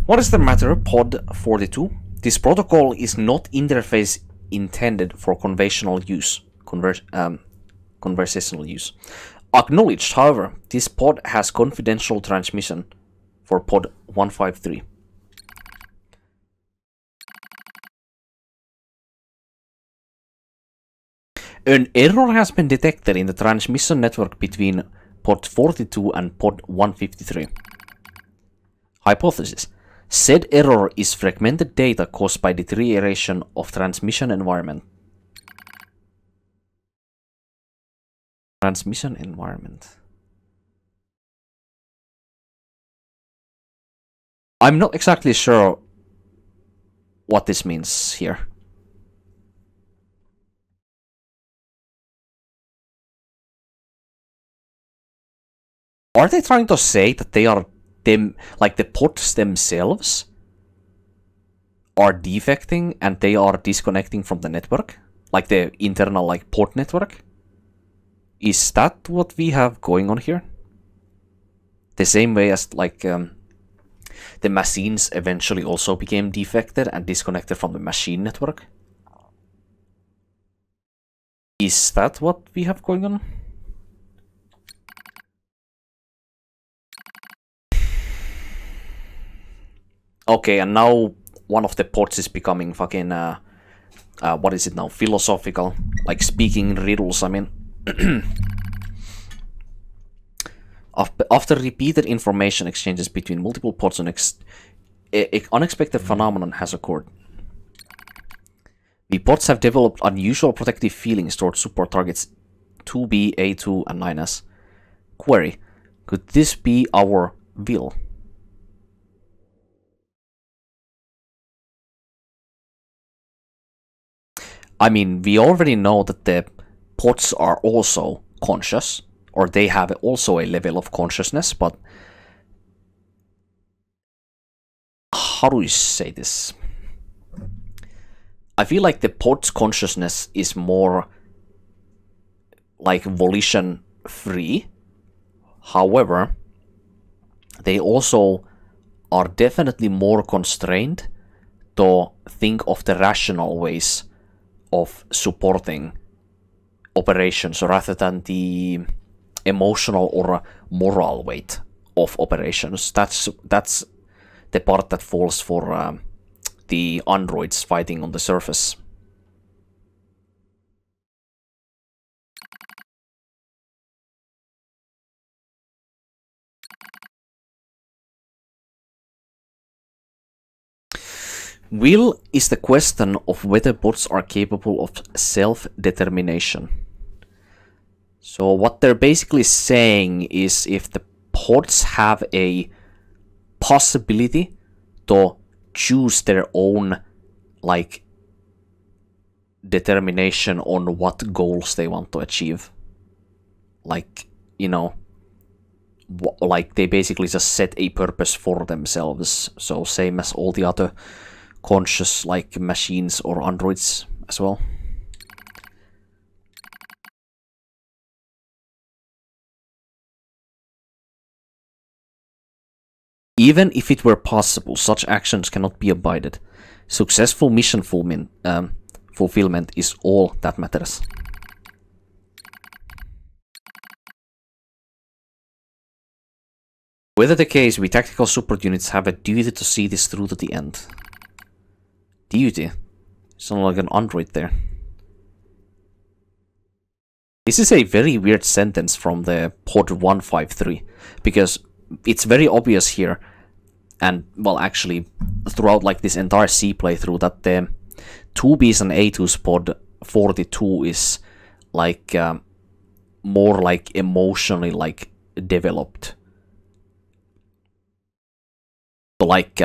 What is the matter, Pod 42? This protocol is not interface intended for conventional use, conversational use. Acknowledged, however, this pod has confidential transmission for Pod 153. An error has been detected in the transmission network between Pod 42 and Pod 153. Hypothesis. Said error is fragmented data caused by deterioration of transmission environment. Transmission environment. I'm not exactly sure what this means here. Are they trying to say that they are like the pods themselves are defecting and they are disconnecting from the network? Like the internal like pod network? Is that what we have going on here? The same way as like the machines eventually also became defected and disconnected from the machine network? Is that what we have going on? Okay, and now one of the pods is becoming fucking, what is it now? Philosophical. Like speaking in riddles, I mean. After repeated information exchanges between multiple pods, an unexpected phenomenon has occurred. The pods have developed unusual protective feelings towards support targets 2B, A2, and 9S. Query. Could this be our will? I mean, we already know that the pods are also conscious, or they have also a level of consciousness, but how do you say this? I feel like the pod's consciousness is more like volition free. However, they also are definitely more constrained to think of the rational ways of supporting operations rather than the emotional or moral weight of operations. That's the part that falls for the androids fighting on the surface. Will is the question of whether bots are capable of self-determination. So what they're basically saying is if the pods have a possibility to choose their own like determination on what goals they want to achieve. Like, you know, like they basically just set a purpose for themselves. So same as all the other conscious like machines or androids as well. Even if it were possible, such actions cannot be abided. Successful mission fulfillment is all that matters. Whether the case, we tactical support units have a duty to see this through to the end. Duty? Sounds like an android there. This is a very weird sentence from the Pod 153, because it's very obvious here, and well actually throughout like this entire C playthrough, that the 2B's and A2's Pod 42 is like more like emotionally like developed. So like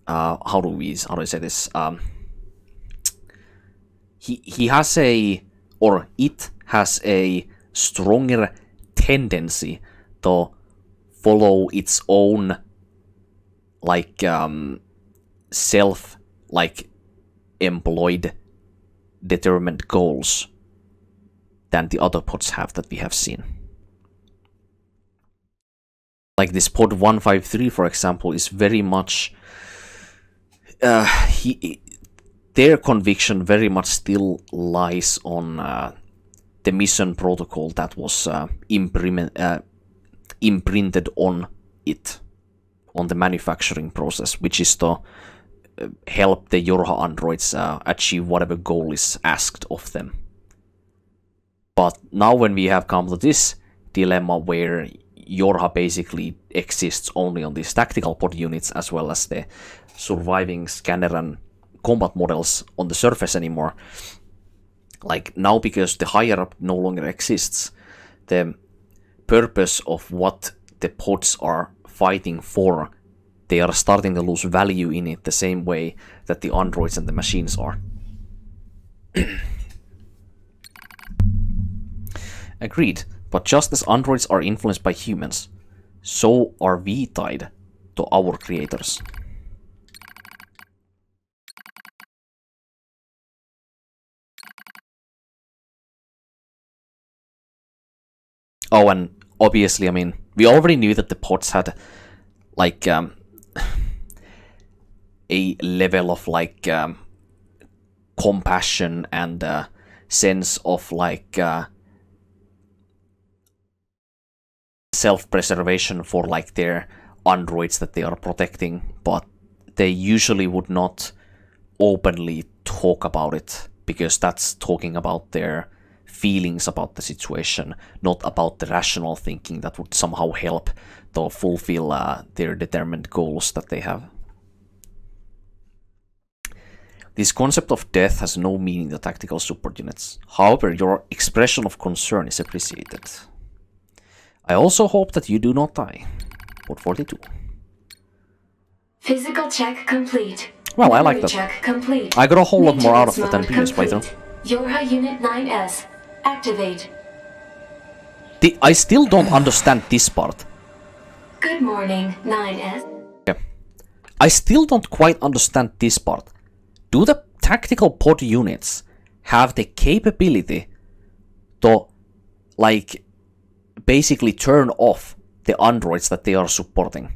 how do I say this? He has a, or it has a stronger tendency to follow its own like self like employed determined goals than the other pods have that we have seen. Like this pod 153, for example, is very much their conviction very much still lies on the mission protocol that was imprinted on it, on the manufacturing process, which is to help the Yorha androids achieve whatever goal is asked of them. But now when we have come to this dilemma where Yorha basically exists only on these tactical pod units as well as the surviving scanner and combat models on the surface anymore, like now because the higher up no longer exists, the purpose of what the pods are fighting for, they are starting to lose value in it the same way that the androids and the machines are. Agreed, but just as androids are influenced by humans, so are we tied to our creators. Oh, and obviously, I mean, we already knew that the pods had, like, a level of, like, compassion and sense of, like, self-preservation for, like, their androids that they are protecting, but they usually would not openly talk about it, because that's talking about their feelings about the situation, not about the rational thinking that would somehow help to fulfill their determined goals that they have. This concept of death has no meaning to tactical support units. However, your expression of concern is appreciated. I also hope that you do not die. Port 42. Physical check complete. Well, I like that. Check complete. I got a whole lot more out of it than previous playthrough. Yorha Unit 9S. Activate. I still don't understand this part. Good morning, 9S. Okay. I still don't quite understand this part. Do the tactical pod units have the capability to, like, basically turn off the androids that they are supporting?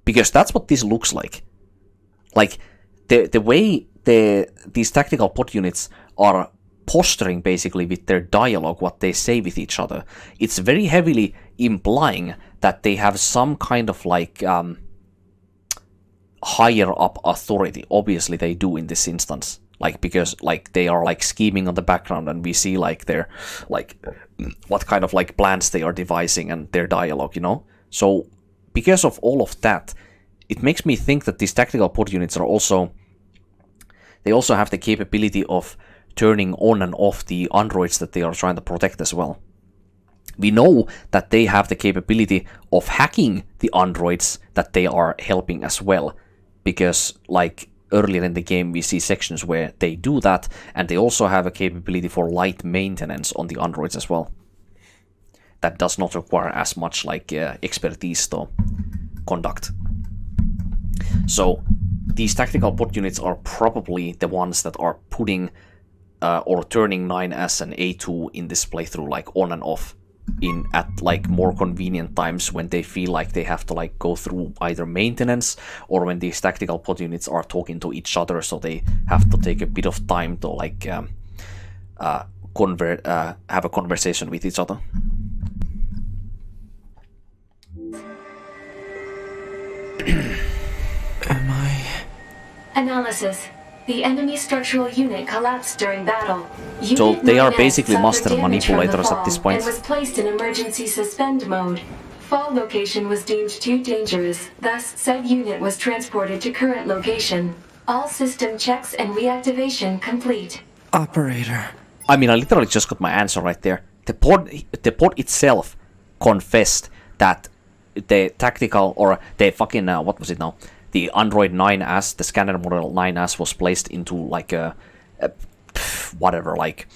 Because that's what this looks like. Like, the way these tactical pod units are posturing basically with their dialogue, what they say with each other, it's very heavily implying that they have some kind of, like, higher up authority. Obviously they do in this instance, like, because, like, they are, like, scheming on the background and we see, like, their, like, what kind of, like, plans they are devising and their dialogue, you know? So because of all of that, it makes me think that these tactical pod units are also, they also have the capability of turning on and off the androids that they are trying to protect as well. We know that they have the capability of hacking the androids that they are helping as well, because, like, earlier in the game we see sections where they do that, and they also have a capability for light maintenance on the androids as well. That does not require as much, like, expertise to conduct. So these tactical pod units are probably the ones that are putting or turning 9S and A2 in this playthrough, like, on and off at, like, more convenient times when they feel like they have to, like, go through either maintenance or when these tactical pod units are talking to each other, so they have to take a bit of time to, like, have a conversation with each other. Am I... Analysis. The enemy structural unit collapsed during battle. So they are basically master manipulators at this point. And was placed in emergency suspend mode. Fall location was deemed too dangerous, thus said unit was transported to current location. All system checks and reactivation complete. Operator. I mean, I literally just got my answer right there. The pod itself confessed that the tactical, or the fucking, what was it now? The Android 9S, the scanner model 9S, was placed into, like, a whatever, like,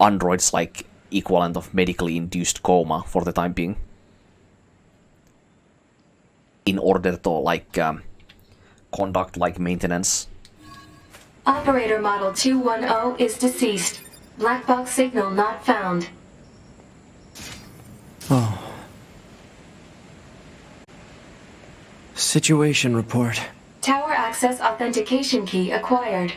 android's, like, equivalent of medically induced coma for the time being, in order to, like, conduct, like, maintenance. Operator model 210 is deceased. Black box signal not found. Oh. Situation report. Tower access authentication key acquired.